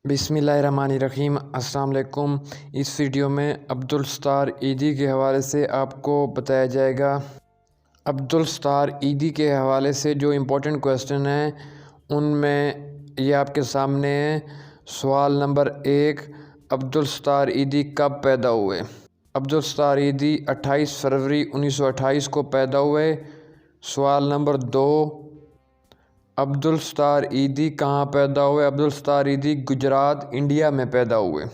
बिस्मिल्लाहिर्रहमानिर्रहीम। अस्सलाम वालेकुम। इस वीडियो में अब्दुल सत्तार ईदी के हवाले से आपको बताया जाएगा। अब्दुल सत्तार ईदी के हवाले से जो इम्पोर्टेंट क्वेश्चन हैं उनमें ये आपके सामने है। सवाल नंबर 1, अब्दुल सत्तार ईदी कब पैदा हुए? अब्दुल सत्तार ईदी 28 फरवरी 1928 को पैदा हुए। सवाल नंबर 2, अब्दुल सत्तार ईदी कहाँ पैदा हुए? अब्दुल सत्तार ईदी गुजरात, इंडिया में पैदा हुए।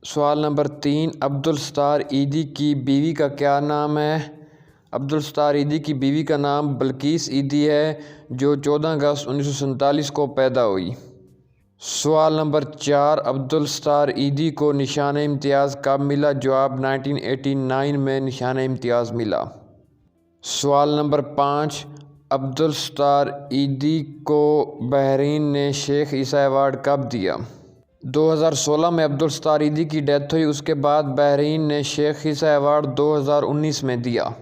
सवाल नंबर 3, अब्दुल सत्तार ईदी की बीवी का क्या नाम है? अब्दुल सत्तार ईदी की बीवी का नाम बल्कीस ईदी है, जो 14 अगस्त 1947 को पैदा हुई। सवाल नंबर 4, अब्दुल सत्तार ईदी को निशान इम्तियाज़ कब मिला? जवाब 1989 में निशान इम्तियाज़ मिला। सवाल नंबर 5, अब्दुल सत्तार ईदी को बहरीन ने शेख ईसा अवार्ड कब दिया? 2016 में अब्दुल सत्तार ईदी की डेथ हुई, उसके बाद बहरीन ने शेख ईसा अवार्ड 2019 में दिया।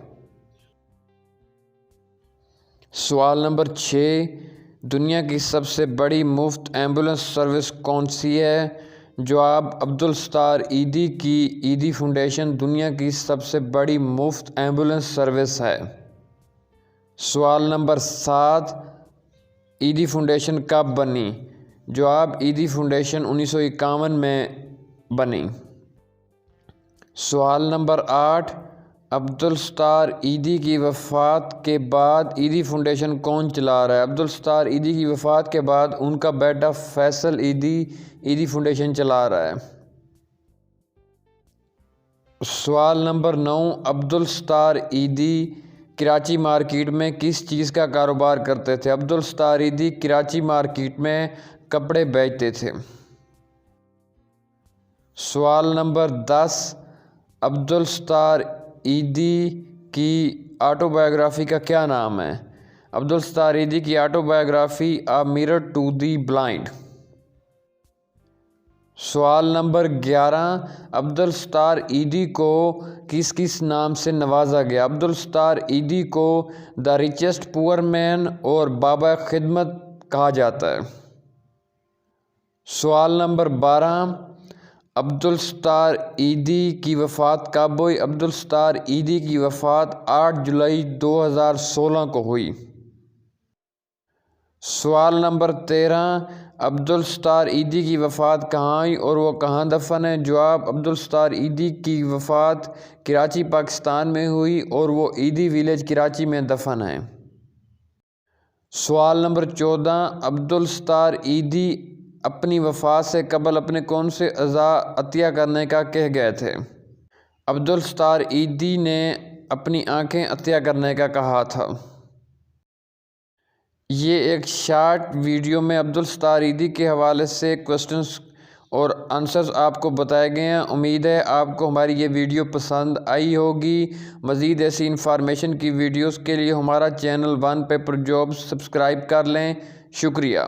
सवाल नंबर 6, दुनिया की सबसे बड़ी मुफ्त एम्बुलेंस सर्विस कौन सी है? जवाब अब्दुल सत्तार ईदी की ईदी फाउंडेशन दुनिया की सबसे बड़ी मुफ्त एम्बुलेंस सर्विस है। सवाल नंबर 7, ईदी फाउंडेशन कब बनी? जवाब ईदी फाउंडेशन 1951 में बनी। सवाल नंबर 8, अब्दुल सत्तार ईदी की वफ़ात के बाद ईदी फाउंडेशन कौन चला रहा है? अब्दुल सत्तार ईदी की वफ़ात के बाद उनका बेटा फैसल ईदी ईदी फाउंडेशन चला रहा है। सवाल नंबर 9, अब्दुल सत्तार ईदी कराची मार्केट में किस चीज़ का कारोबार करते थे? अब्दुल सत्तार ईदी कराची मार्केट में कपड़े बेचते थे। सवाल नंबर 10, अब्दुल सत्तार ईदी की ऑटोबायोग्राफी का क्या नाम है? अब्दुल सत्तार ईदी की autobiography a mirror to the blind. सवाल नंबर 11, अब्दुल सत्तार ईदी को किस किस नाम से नवाजा गया? अब्दुल सत्तार ईदी को द रिचेस्ट पुअर मैन और बाबा खिदमत कहा जाता है। सवाल नंबर 12, अब्दुल सत्तार ईदी की वफ़ात कब हुई? अब्दुल सत्तार ईदी की वफ़ात 8 जुलाई 2016 को हुई। सवाल नंबर 13, अब्दुल सत्तार ईदी की वफ़ात कहाँ हुई और वो कहाँ दफन है? जवाब अब्दुल सत्तार ईदी की वफ़ात कराची, पाकिस्तान में हुई और वो ईदी विलेज कराची में दफन है। सवाल नंबर 14, अब्दुल सत्तार ईदी अपनी वफ़ात से कबल अपने कौन से अज़ा अतिया करने का कह गए थे? अब्दुल सत्तार ईदी ने अपनी आँखें अतिया करने का कहा था। ये एक शार्ट वीडियो में अब्दुल सत्तार ईदी के हवाले से क्वेश्चंस और आंसर्स आपको बताए गए हैं। उम्मीद है आपको हमारी ये वीडियो पसंद आई होगी। मज़ीद ऐसी इंफॉर्मेशन की वीडियोस के लिए हमारा channel one paper jobs subscribe कर लें। शुक्रिया।